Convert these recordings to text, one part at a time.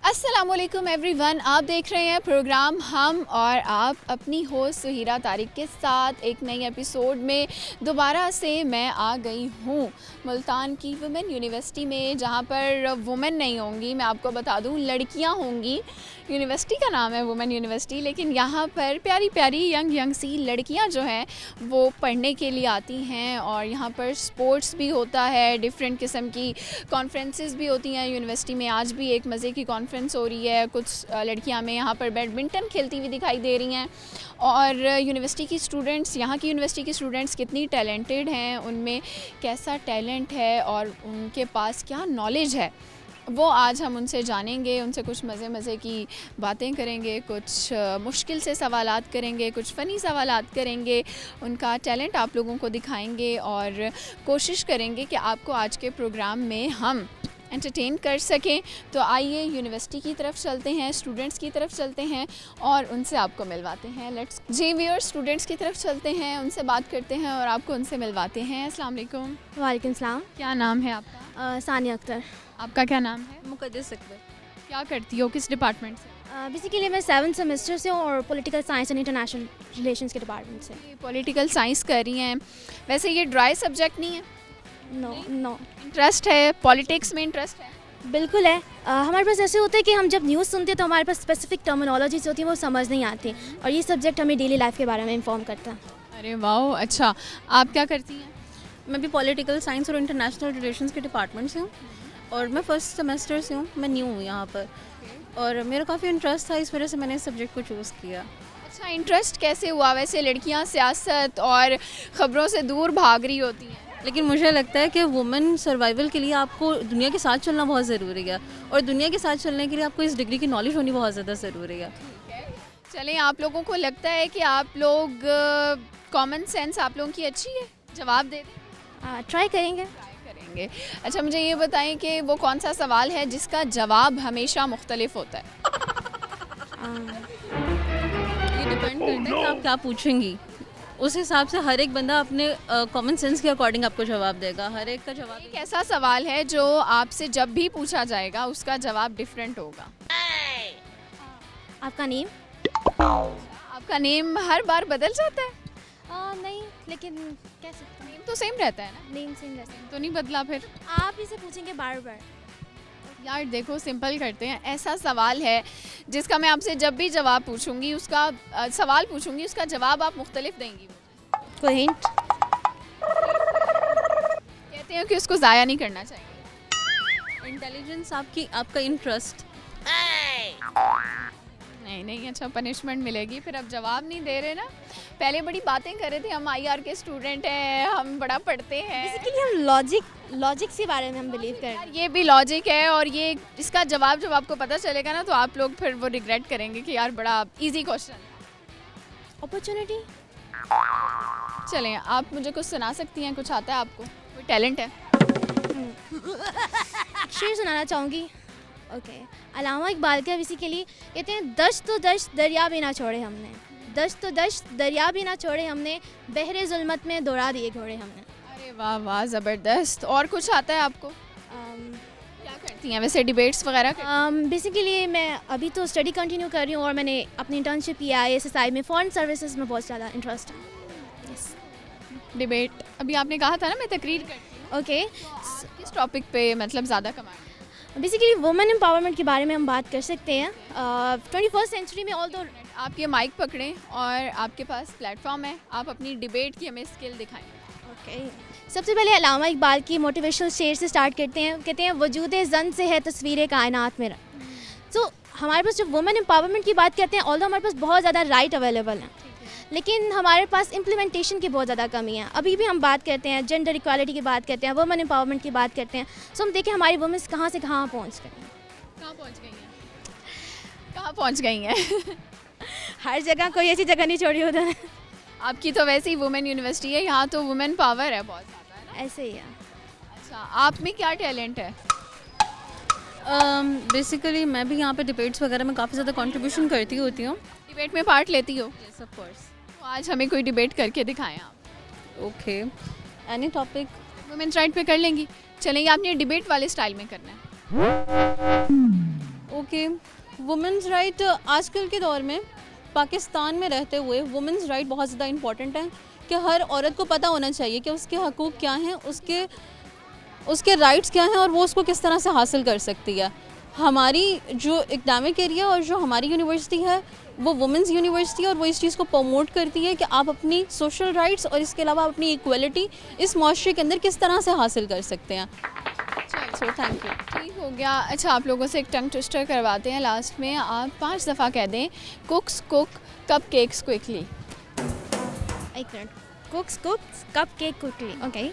अस्सलामुअलैकुम एवरीवन, आप देख रहे हैं प्रोग्राम हम और आप अपनी होस्ट सुहीरा तारिक के साथ एक नई एपिसोड में दोबारा से मैं आ गई हूँ मुल्तान की वुमेन यूनिवर्सिटी में, जहाँ पर वुमेन नहीं होंगी, मैं आपको बता दूँ लड़कियाँ होंगी। यूनिवर्सिटी का नाम है वुमेन यूनिवर्सिटी, लेकिन यहाँ पर प्यारी प्यारी यंग सी लड़कियाँ जो हैं वो पढ़ने के लिए आती हैं और यहाँ पर स्पोर्ट्स भी होता है, डिफरेंट किस्म की कॉन्फ्रेंसेस भी होती हैं यूनिवर्सिटी में। आज भी एक मज़े की कॉन्फ्रेंस हो रही है, कुछ लड़कियां हमें यहाँ पर बैडमिंटन खेलती हुई दिखाई दे रही हैं। और यूनिवर्सिटी की स्टूडेंट्स, यहाँ की यूनिवर्सिटी की स्टूडेंट्स कितनी टैलेंटेड हैं, उनमें कैसा टैलेंट है और उनके पास क्या नॉलेज है, वो आज हम उनसे जानेंगे। उनसे कुछ मज़े की बातें करेंगे, कुछ मुश्किल से सवालात करेंगे, कुछ फ़नी सवालात करेंगे, उनका टैलेंट आप लोगों को दिखाएंगे और कोशिश करेंगे कि आपको आज के प्रोग्राम में हम एंटरटेन कर सकें। तो आइए यूनिवर्सिटी की तरफ चलते हैं, स्टूडेंट्स की तरफ चलते हैं और उनसे आपको मिलवाते हैं। लेट्स जी व्यूअर, स्टूडेंट्स की तरफ चलते हैं, उनसे बात करते हैं और आपको उनसे मिलवाते हैं। अस्सलाम वालेकुम। वालेकुम सलाम। क्या नाम है आपका? सानिया अख्तर। आपका क्या नाम है? मुक़द्दस अकबर। क्या करती हो, किस डिपार्टमेंट से? बेसिकली मैं 7th सेमेस्टर से हूँ और political science and international relations के डिपार्टमेंट से। पॉलिटिकल साइंस कर रही हैं। वैसे ये ड्राई सब्जेक्ट नहीं है? नो। इंटरेस्ट है पॉलिटिक्स में? इंटरेस्ट है? बिल्कुल है। हमारे पास ऐसे होता है कि हम जब न्यूज़ सुनते हैं तो हमारे पास स्पेसिफिक टर्मिनोलॉजीज होती हैं, वो समझ नहीं आती, और ये सब्जेक्ट हमें डेली लाइफ के बारे में इन्फॉर्म करता है। अरे वाह, अच्छा। आप क्या करती हैं? मैं भी पॉलिटिकल साइंस और इंटरनेशनल रिलेशंस के डिपार्टमेंट से हूँ और मैं फर्स्ट सेमेस्टर से हूँ। मैं न्यू हूँ यहाँ पर और मेरा काफ़ी इंटरेस्ट था, इस वजह से मैंने इस सब्जेक्ट को चूज़ किया। अच्छा, इंटरेस्ट कैसे हुआ? वैसे लड़कियाँ सियासत और ख़बरों से दूर भाग रही होती हैं, लेकिन मुझे लगता है कि वुमेन सर्वाइवल के लिए आपको दुनिया के साथ चलना बहुत ज़रूरी है और दुनिया के साथ चलने के लिए आपको इस डिग्री की नॉलेज होनी बहुत ज़्यादा ज़रूरी है। चलें, आप लोगों को लगता है कि आप लोग कॉमन सेंस आप लोगों की अच्छी है? जवाब दे दें। ट्राई करेंगे। अच्छा, मुझे ये बताएं कि वो कौन सा सवाल है जिसका जवाब हमेशा मुख्तलिफ होता है? ये डिपेंड करता है कि आप क्या पूछेंगी, उस हिसाब से हर एक बंदा अपने कॉमन सेंस के अकॉर्डिंग आपको जवाब देगा। हर एक का जवाब एक ऐसा सवाल है जो आपसे जब भी पूछा जाएगा उसका जवाब डिफरेंट होगा। आपका नेम? आपका नेम हर बार बदल जाता है? नहीं, लेकिन कह सकते हैं नेम तो सेम रहता है ना? नेम सेम जैसे। तो नहीं बदला फिर? आप इसे पूछेंगे बार बार। यार देखो, सिंपल करते हैं। ऐसा सवाल है जिसका मैं आपसे जब भी जवाब पूछूंगी, उसका सवाल पूछूंगी, उसका जवाब आप मुख्तलिफ देंगी। कोई हिंट? कहते हैं कि उसको ज़ाया नहीं करना चाहिए। इंटेलिजेंस, आपका इंटरेस्ट। नहीं, अच्छा, पनिशमेंट मिलेगी फिर। अब जवाब नहीं दे रहे ना। पहले बड़ी बातें कर रहे थे, हम आईआर के स्टूडेंट हैं, हम बड़ा पढ़ते हैं। बेसिकली हम लॉजिक के बारे में हम बिलीव करते हैं। ये भी लॉजिक है और ये इसका जवाब जब आपको पता चलेगा ना तो आप लोग फिर वो रिग्रेट करेंगे कि यार बड़ा इजी क्वेश्चन। अपॉर्चुनिटी। चलें, आप मुझे कुछ सुना सकती हैं? कुछ आता है आपको? कोई टैलेंट है? शेर सुनाना चाहूँगी। ओके। अल्लामा इकबाल का बेसिकली कहते हैं, दश्त तो दश्त दरिया भी ना छोड़े हमने, दश्त तो दश्त दरिया भी ना छोड़े हमने, बहरे जुल्मत में दौड़ा दिए घोड़े हमने। अरे वाह वाह, ज़बरदस्त। और कुछ आता है आपको? क्या करती हैं वैसे, डिबेट्स वगैरह? बेसिकली मैं अभी तो स्टडी कंटिन्यू कर रही हूँ और मैंने अपनी इंटर्नशिप किया है ISSI में। फॉरेन सर्विसेज में बहुत ज़्यादा इंटरेस्ट है। यस। डिबेट अभी आपने कहा था ना, मैं तकरीर करती हूँ। ओके। किस टॉपिक पे मतलब ज़्यादा कमांड? बेसिकली वुमेन एम्पावरमेंट के बारे में हम बात कर सकते हैं। 21st सेंचुरी में ऑल दो आप ये माइक पकड़ें और आपके पास प्लेटफॉर्म है, आप अपनी डिबेट की हमें स्किल दिखाएं। ओके। सबसे पहले अल्लामा इकबाल की मोटिवेशनल शेर से स्टार्ट करते हैं। कहते हैं, वजूद जन से है तस्वीर कायनात मेरा। तो हमारे पास जब वुमेन एम्पावरमेंट की बात करते हैं, ऑल्दो हमारे पास बहुत ज़्यादा राइट अवेलेबल हैं, लेकिन हमारे पास इम्प्लीमेंटेशन की बहुत ज़्यादा कमी है। अभी भी हम बात करते हैं जेंडर इक्वालिटी की बात करते हैं, वुमेन एम्पावरमेंट की बात करते हैं, सो हम देखें हमारी वुमेन्स कहाँ से कहाँ पहुँच गई हैं। कहाँ पहुँच गई हैं? हर जगह, कोई ऐसी जगह नहीं छोड़ी उधर। आपकी तो वैसे ही वुमेन यूनिवर्सिटी है, यहाँ तो वुमेन पावर है बहुत ज़्यादा, है ना? ऐसे ही है। अच्छा, आप में क्या टैलेंट है? बेसिकली मैं भी यहाँ पे डिबेट्स वगैरह में काफ़ी ज़्यादा कंट्रीब्यूशन करती होती हूँ। डिबेट में पार्ट लेती हो? Yes, of course. तो आज हमें कोई डिबेट करके दिखाएं आप। Okay, any topic. Women's right पे कर लेंगी? चलेंगे, आपने डिबेट वाले स्टाइल में करना है। ओके, वुमेंस राइट आजकल के दौर में पाकिस्तान में रहते हुए वुमेंस राइट बहुत ज़्यादा इम्पॉर्टेंट है कि हर औरत को पता होना चाहिए कि उसके हकूक़ क्या हैं, उसके राइट्स क्या हैं और वो उसको किस तरह से हासिल कर सकती है। हमारी जो एकेडमिक एरिया और जो हमारी यूनिवर्सिटी है वो वुमेंस यूनिवर्सिटी है और वो इस चीज़ को प्रमोट करती है कि आप अपनी सोशल राइट्स और इसके अलावा अपनी इक्वलिटी इस माशरे के अंदर किस तरह से हासिल कर सकते हैं। So thank you. ठीक हो गया। अच्छा, आप लोगों से एक टंग ट्विस्टर करवाते हैं लास्ट में। आप 5 दफ़ा कह दें cooks cook cup cakes quickly. एक minute. Cooks cup cake quickly, okay.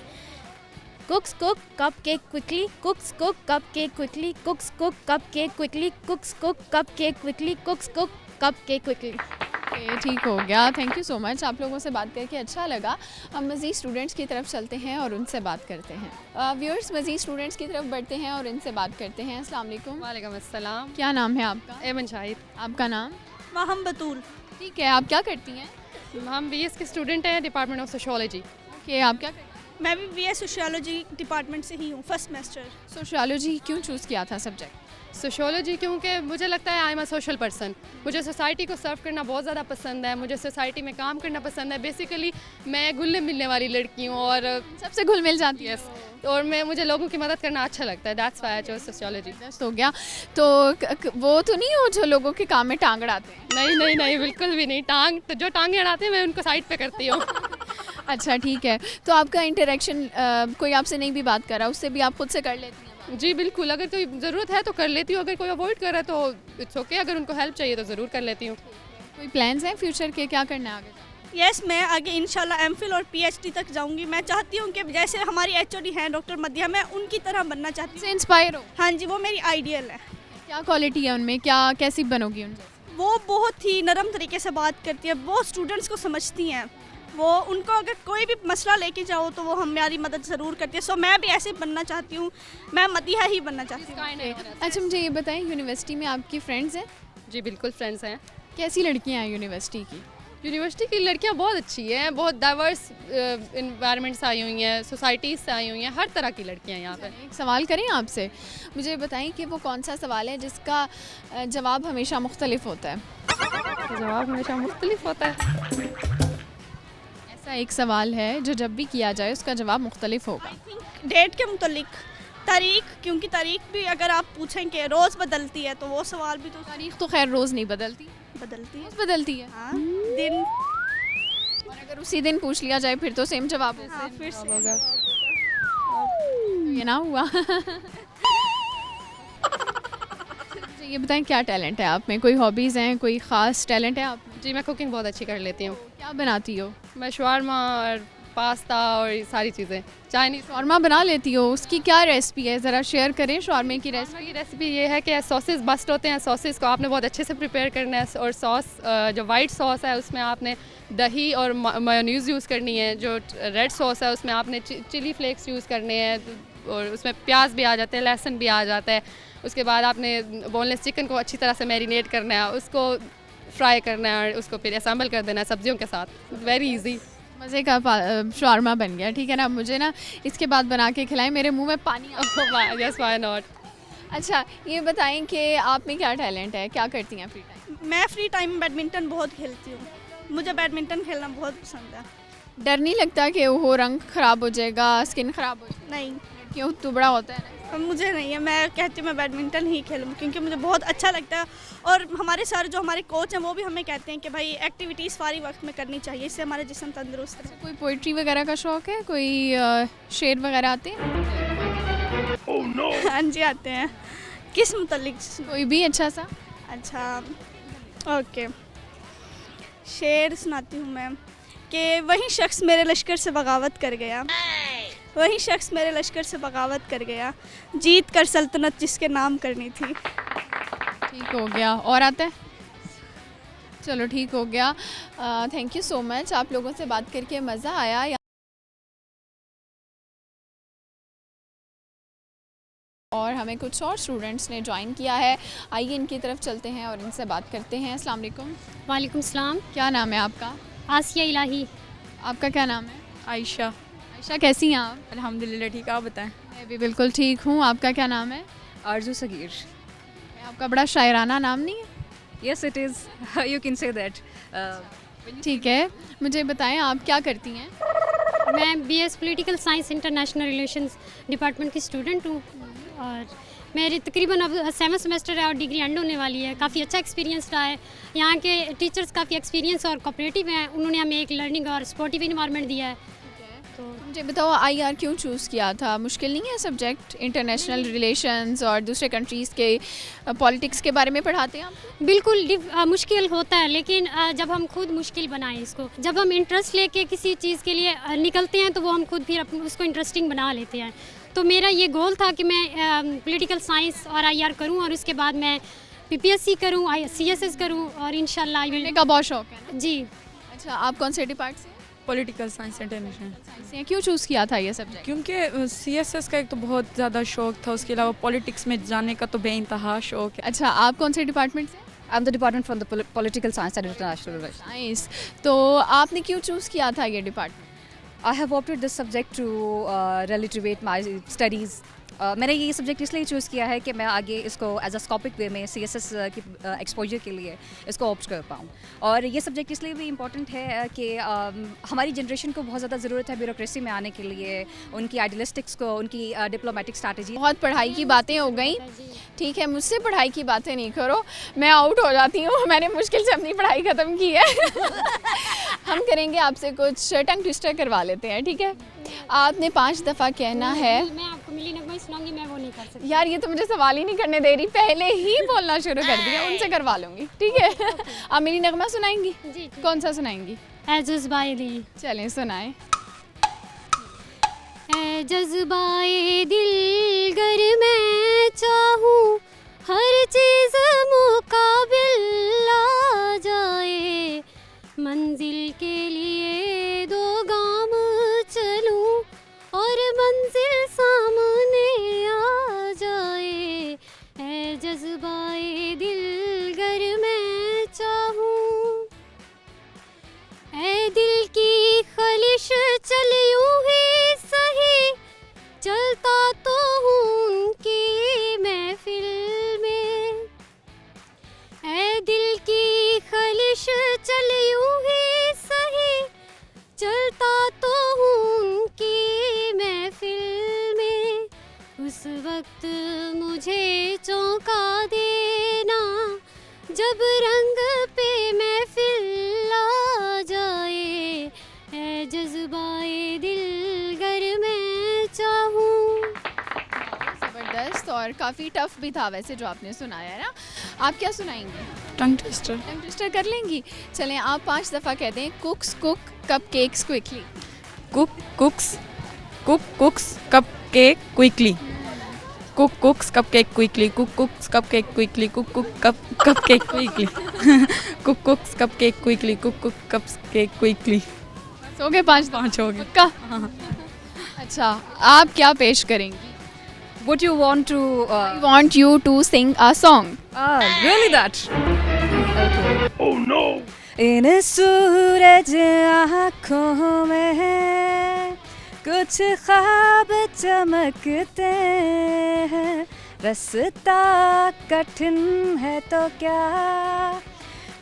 Cooks cook cup cake quickly, cooks cook cup cake quickly, cooks cook cup cake quickly, cooks cook cup cake quickly, cooks cook cup cake quickly. Okay, ठीक हो गया। Thank you so much. आप लोगों से बात करके अच्छा लगा। हम मज़ीद स्टूडेंट्स की तरफ चलते हैं और उनसे बात करते हैं। व्यूअर्स, मज़ीद स्टूडेंट्स की तरफ बढ़ते हैं और इनसे बात करते हैं। अस्सलाम वालेकुम। वालेकुम अस्सलाम। क्या नाम है आपका? एमन शाहिद। आपका नाम? हम बतूल। ठीक है, आप क्या करती हैं? हम बीएस के स्टूडेंट हैं, डिपार्टमेंट ऑफ सोशियोलॉजी। ओके, आप क्या करती हैं? मैं भी बीए सोशियोलॉजी डिपार्टमेंट से ही हूँ, फर्स्ट सेमेस्टर। सोशियोलॉजी क्यों चूज़ किया था सब्जेक्ट? सोशियोलॉजी क्योंकि मुझे लगता है I am a social person. मुझे सोसाइटी को सर्व करना बहुत ज़्यादा पसंद है, मुझे सोसाइटी में काम करना पसंद है। बेसिकली मैं घुलने मिलने वाली लड़की हूँ और सबसे घुल मिल जाती है। और मुझे लोगों की मदद करना अच्छा लगता है। That's why I chose sociology. हो गया। तो वो तो नहीं हो जो लोगों के काम में टांग अड़ाते हैं? नहीं, बिल्कुल भी नहीं। तो जो टांगे अड़ाते हैं मैं उनको साइड पे करती हूँ। अच्छा, ठीक है। तो आपका इंटरेक्शन कोई आपसे नहीं भी बात कर रहा, उससे भी आप खुद से कर लेती हैं? जी बिल्कुल, अगर कोई ज़रूरत है तो कर लेती हूँ, अगर कोई अवॉइड कर रहा है तो इट्स ओके। अगर उनको हेल्प चाहिए तो ज़रूर कर लेती हूँ। कोई प्लान्स हैं फ्यूचर के, क्या करना है आगे? यस, मैं आगे इंशाल्लाह एमफिल और पीएचडी तक जाऊंगी। मैं चाहती हूँ कि जैसे हमारी एचओडी हैं डॉक्टर मदिया, मैं उनकी तरह बनना चाहती से हूँ। इंस्पायर हो? हाँ जी, वो मेरी आइडियल है। क्या क्वालिटी है उनमें, क्या कैसी बनोगी उनसे? वो बहुत ही नरम तरीके से बात करती है, वो स्टूडेंट्स को समझती हैं। वो उनको अगर कोई भी मसला लेके जाओ तो वो हमारी मदद ज़रूर करती है। सो मैं भी ऐसे बनना चाहती हूँ, मैं मदिया ही बनना चाहती हूँ। अच्छा, मुझे ये बताएं, यूनिवर्सिटी में आपकी फ्रेंड्स हैं? जी बिल्कुल, फ्रेंड्स हैं। कैसी लड़कियाँ हैं यूनिवर्सिटी की? यूनिवर्सिटी की लड़कियां बहुत अच्छी हैं, बहुत डाइवर्स इन्वायरमेंट से आई हुई हैं, सोसाइटीज़ से आई हुई हैं, हर तरह की लड़कियां यहाँ पे। एक सवाल करें आपसे, मुझे बताएं कि वो कौन सा सवाल है जिसका जवाब हमेशा मुख्तलिफ होता है? जवाब हमेशा मुख्तलिफ होता है। ऐसा एक सवाल है जो जब भी किया जाए उसका जवाब मुख्तलिफ होगा। डेट के मुतलिक तारीख, क्योंकि तारीख भी अगर आप पूछें कि रोज़ बदलती है तो वो सवाल भी तो तारीख तो खैर रोज़ नहीं बदलती, बदलती है। रोज़ बदलती है। हाँ, दिन। और अगर उसी दिन पूछ लिया जाए फिर तो सेम जवाब होगा। हाँ, फिर से होगा। तो ये ना हुआ। मुझे ये बताएं, क्या टैलेंट है आप में? कोई हॉबीज़ हैं, कोई ख़ास टैलेंट है आप में? जी मैं कुकिंग बहुत अच्छी कर लेती हूँ। क्या बनाती हो? मैं शवारमा और पास्ता और ये सारी चीज़ें, चाइनीज़। शॉर्मा बना लेती हो? उसकी क्या रेसिपी है, ज़रा शेयर करें शॉर्मे की रेसिपी। की रेसिपी ये है कि सॉसेस बस्ट होते हैं, सॉसेस को आपने बहुत अच्छे से प्रिपेयर करना है और सॉस जो वाइट सॉस है उसमें आपने दही और मेयोनीज़ यूज़ करनी है। जो रेड सॉस है उसमें आपने चिली फ्लेक्स यूज़ करने हैं और उसमें प्याज भी आ जाते हैं, लहसुन भी आ जाता है। उसके बाद आपने बोनलेस चिकन को अच्छी तरह से मैरिनेट करना है, उसको फ्राई करना है और उसको फिर असम्बल कर देना है सब्जियों के साथ। वेरी इजी, मज़े का शॉर्मा बन गया। ठीक है ना, मुझे ना इसके बाद बना के खिलाएं, मेरे मुंह में पानी आ। Yes why not. अच्छा, ये बताएं कि आप में क्या टैलेंट है, क्या करती हैं फ्री टाइम? मैं फ्री टाइम में बैडमिंटन बहुत खेलती हूँ। मुझे बैडमिंटन खेलना बहुत पसंद है। डर नहीं लगता कि वो रंग ख़राब हो जाएगा, स्किन ख़राब हो जाएगी? नहीं, लड़कियों तो बड़ा होता है ना। मुझे नहीं है, मैं कहती हूँ मैं बैडमिंटन ही खेलूँ क्योंकि मुझे बहुत अच्छा लगता है। और हमारे सर जो हमारे कोच हैं वो भी हमें कहते हैं कि भाई एक्टिविटीज़ फारी वक्त में करनी चाहिए, इससे हमारा जिस्म तंदुरुस्त है। कोई पोइट्री वगैरह का शौक़ है, कोई शेर वगैरह आते हैं? हाँ जी, आते हैं। किस मुतल्लिक? कोई भी अच्छा सा? अच्छा, ओके, शेर सुनाती हूँ मैं कि वही शख्स मेरे लश्कर से बगावत कर गया, वही शख्स मेरे लश्कर से बगावत कर गया, जीत कर सल्तनत जिसके नाम करनी थी। ठीक हो गया। और आता है? चलो ठीक हो गया। थैंक यू सो मच, आप लोगों से बात करके मज़ा आया। और हमें कुछ और स्टूडेंट्स ने ज्वाइन किया है, आइए इनकी तरफ चलते हैं और इनसे बात करते हैं। अस्सलाम वालेकुम। वालेकुम सलाम। क्या नाम है आपका? आसिया इलाही। आपका क्या नाम है? आयशा। आयशा, कैसी हैं आप? अल्हम्दुलिल्लाह ठीक, आप बताएं। मैं भी बिल्कुल ठीक हूँ। आपका क्या नाम है? आरजू सगीर। मैं आपका बड़ा शायराना नाम नहीं है? Yes, it is. You can say that. ठीक है, मुझे बताएं आप क्या करती हैं? मैं BS political science international relations department की स्टूडेंट हूँ और मेरी तकरीबन अब 7 सेमेस्टर है और डिग्री एंड होने वाली है। काफ़ी अच्छा एक्सपीरियंस रहा है। यहाँ के टीचर्स काफ़ी एक्सपीरियंस और कोऑपरेटिव हैं। उन्होंने हमें एक लर्निंग और सपोर्टिव इन्वायरमेंट दिया है। तो मुझे बताओ IR क्यों चूज़ किया था? मुश्किल नहीं है सब्जेक्ट? इंटरनेशनल रिलेशंस और दूसरे कंट्रीज़ के पॉलिटिक्स के बारे में पढ़ाते हैं आप? बिल्कुल मुश्किल होता है, लेकिन जब हम खुद मुश्किल बनाएं इसको, जब हम इंटरेस्ट लेके किसी चीज़ के लिए निकलते हैं तो वो हम खुद फिर उसको इंटरेस्टिंग बना लेते हैं। तो मेरा ये गोल था कि मैं पॉलिटिकल साइंस और IR करूं और उसके बाद मैं PPSC करूं, CSS करूं और इंशाल्लाह पढ़ने का बहुत शौक है ना? जी। अच्छा, आप कौन से डिपार्ट से? Political science international. साइंस से हैं। क्यों चूज़ किया था ये सब्जेक्ट? क्योंकि CSS का एक तो बहुत ज़्यादा शौक था, उसके अलावा पॉलिटिक्स में जाने का तो बेइंतहा शौक है। अच्छा, आप कौन से डिपार्टमेंट से? I'm the department from the political science and international relations. Science. तो आपने क्यों चूज़ किया था ये department? I have opted this subject to relativate my studies. मैंने ये सब्जेक्ट इसलिए चूज़ किया है कि मैं आगे इसको एज अ स्कोपिक वे में CSS की एक्सपोजर के लिए इसको ऑप्ट कर पाऊँ। और ये सब्जेक्ट इसलिए भी इम्पॉर्टेंट है कि हमारी जनरेशन को बहुत ज़्यादा ज़रूरत है ब्यूरोक्रेसी में आने के लिए, उनकी आइडियलिस्टिक्स को, उनकी डिप्लोमेटिक स्ट्रैटेजी। बहुत पढ़ाई की बातें हो गई, ठीक है, मुझसे पढ़ाई की बातें नहीं करो, मैं आउट हो जाती हूँ। मैंने मुश्किल से अपनी पढ़ाई ख़त्म की है। हम करेंगे आपसे कुछ टंग ट्विस्टर करवा लेते हैं, ठीक है? आपने 5 दफ़ा कहना है। मैं आपको मिली नगमा सुनाऊंगी, मैं वो नहीं कर सकती। यार ये तो मुझे सवाल ही नहीं करने दे रही, पहले ही बोलना शुरू कर दिया। उनसे करवा लूँगी, ठीक है? आप मेरी नगमा सुनाएंगी? जी। कौन सा सुनाएंगी? ए जज्बाए दिल, चलें सुनाएं। ए जज्बाए दिल, गर मैं चाहूँ हर चीज़ मुकाबिल आ जाए, मंजिल के लिए 2 गाम चलूं और मंजिल सामने आ जाए, ऐ जज्बाए दिल, गर मैं चाहूं, ऐ दिल की खलिश चल यूं ही सही, चलता तो हूँ उनकी महफिल में, ऐ दिल की खलिश चल यूं ही सही, चलता तो हूँ उनकी महफिल में, उस वक्त मुझे चौंका देना जब रंग पे महफिल आ जाए, ऐ जज्बाए दिल, गर मैं चाहूँ। ज़बरदस्त और काफ़ी टफ भी था वैसे जो आपने सुनाया है ना। आप क्या सुनाएंगी? Tongue twister. टंग ट्विस्टर कर लेंगी? चलें, आप 5 दफ़ा कह दें cooks cook cup cakes quickly. कुक्स cup cake quickly. कुक्स cup cake quickly. कुक्स cup cake quickly. Cup cake quickly. कुक्स cup cake quickly. Cup cake quickly. हो गए 5 हो गए। पक्का? अच्छा, आप क्या पेश करेंगी? Would you want to I want you to sing a song. really that? Okay. Oh no. इन सूरज आँखों में कुछ ख्वाब चमकते हैं, रास्ता कठिन है तो क्या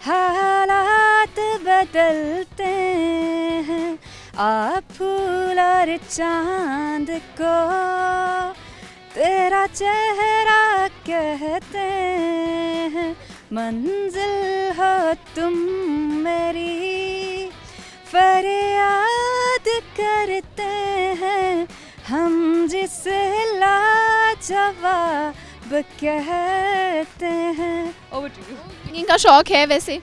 हालात बदलते हैं, आप फूल और चांद को तेरा चेहरा कहते हैं, मंजिल हो तुम मेरी फरियाद करते हैं, हम जिसे लाजवाब कहते हैं। Over to you. सिंगिंग का शौक है वैसे?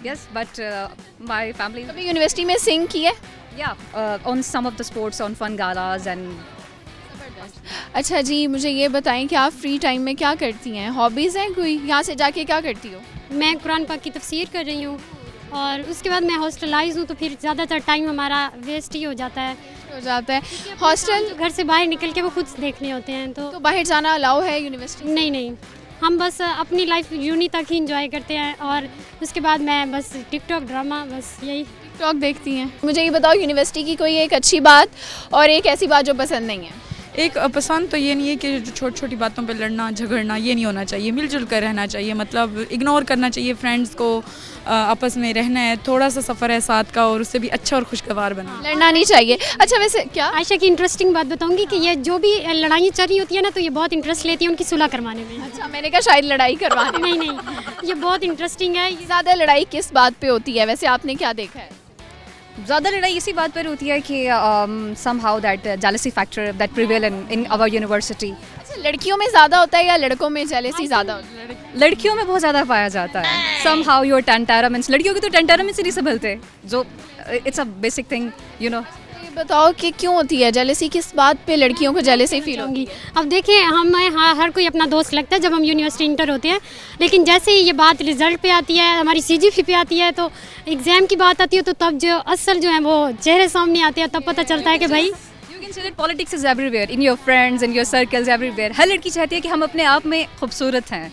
Yes, but my family. कभी यूनिवर्सिटी में सिंग किए? Yeah, on some of the sports, on fun galas and. अच्छा जी, मुझे ये बताएं कि आप फ्री टाइम में क्या करती हैं? हॉबीज़ हैं कोई? यहाँ से जाके क्या करती हो? मैं कुरान पाक की तफसीर कर रही हूँ और उसके बाद मैं हॉस्टलाइज हूँ, तो फिर ज़्यादातर टाइम हमारा वेस्ट ही हो जाता है। हॉस्टल घर से बाहर निकल के वो खुद देखने होते हैं, तो बाहर जाना अलाउ है यूनिवर्सिटी? नहीं, हम बस अपनी लाइफ यूनी तक ही इंजॉय करते हैं और उसके बाद मैं बस टिकटॉक, ड्रामा, बस यही। टिकटॉक देखती हैं? मुझे ये बताओ यूनिवर्सिटी की कोई एक अच्छी बात और एक ऐसी बात जो पसंद नहीं है। एक पसंद तो ये नहीं है कि जो छोटी छोटी बातों पे लड़ना झगड़ना ये नहीं होना चाहिए, मिलजुल कर रहना चाहिए, मतलब इग्नोर करना चाहिए फ्रेंड्स को, आपस में रहना है, थोड़ा सा सफ़र है साथ का और उससे भी अच्छा और खुशगवार बना। लड़ना नहीं चाहिए। अच्छा वैसे क्या आयशा की इंटरेस्टिंग बात बताऊंगी कि ये जो भी लड़ाइयाँ चल रही होती है ना, तो ये बहुत इंटरेस्ट लेती है उनकी सुलह करवाने में। अच्छा मैंने कहा शायद लड़ाई करवाने में। नहीं नहीं, ये बहुत इंटरेस्टिंग है। ज़्यादा लड़ाई किस बात पे होती है वैसे आपने क्या देखा है? ज़्यादा लड़ाई इसी बात पर होती है कि somehow that jealousy factor that prevail in our university. अच्छा लड़कियों में ज़्यादा होता है या लड़कों में जेलेसी ज़्यादा होता है? लड़कियों में बहुत ज़्यादा पाया जाता है somehow your temperaments, लड़कियों के तो टेम्परामेंट से नहीं संभलते, जो it's a basic thing you know. ये बताओ कि क्यों होती है जेलेसी, किस बात पे लड़कियों को जेलेसी फील होगी? होंगी अब देखिए, हमें हर कोई अपना दोस्त लगता है जब हम यूनिवर्सिटी इंटर होते हैं, लेकिन जैसे ही ये बात रिजल्ट पे आती है, हमारी CGPA पे आती है, तो एग्ज़ाम की बात आती है, तो तब जो असल जो है वो चेहरे सामने आते हैं, तब पता चलता है कि भाई politics is everywhere, in your friends, in your circles, everywhere. हर लड़की चाहती है कि हम अपने आप में खूबसूरत हैं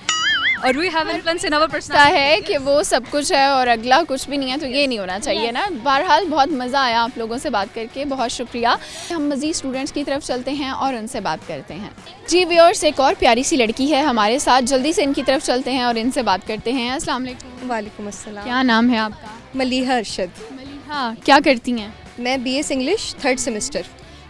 और we have influence in our लगता पर्सनैलिटी। है कि वो सब कुछ है और अगला कुछ भी नहीं है, तो ये नहीं होना चाहिए ना। बहरहाल बहुत मज़ा आया आप लोगों से बात करके, बहुत शुक्रिया। हम मज़ीद स्टूडेंट्स की तरफ चलते हैं और उनसे बात करते हैं। जी व्यूअर्स, एक और प्यारी सी लड़की है हमारे साथ, जल्दी से इनकी तरफ चलते हैं और इनसे बात करते हैं। अस्सलाम वालेकुम। वालेकुम अस्सलाम। क्या नाम है आपका? मलीहा अरशद। मलीहा, क्या करती हैं? मैं BS इंग्लिश 3rd सेमेस्टर।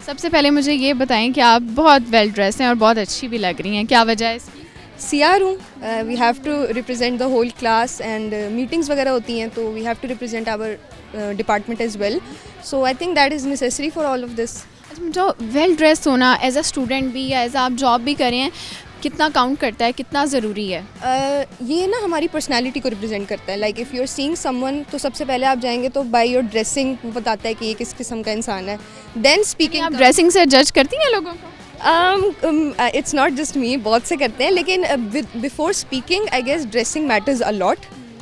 सबसे पहले मुझे ये बताएं कि आप बहुत वेल ड्रेस हैं और बहुत अच्छी भी लग रही हैं, क्या वजह है इसकी? CR हूँ, we have to represent the whole class and meetings वगैरह होती हैं तो we have to represent our department as well, so I think that is necessary for all of this. अच्छा, जो वेल ड्रेस होना एज अ स्टूडेंट भी या as आप जॉब भी करें, कितना काउंट करता है, कितना ज़रूरी है? ये ना हमारी पर्सनालिटी को रिप्रेजेंट करता है। Like if you are seeing someone, तो सबसे पहले आप जाएंगे तो बाय योर ड्रेसिंग वो बताता है कि ये किस किस्म का इंसान है। देन स्पीकिंग, आप ड्रेसिंग से जज करती हैं लोगों को? इट्स नॉट जस्ट मी, बहुत से करते हैं, लेकिन before speaking I guess dressing matters a lot.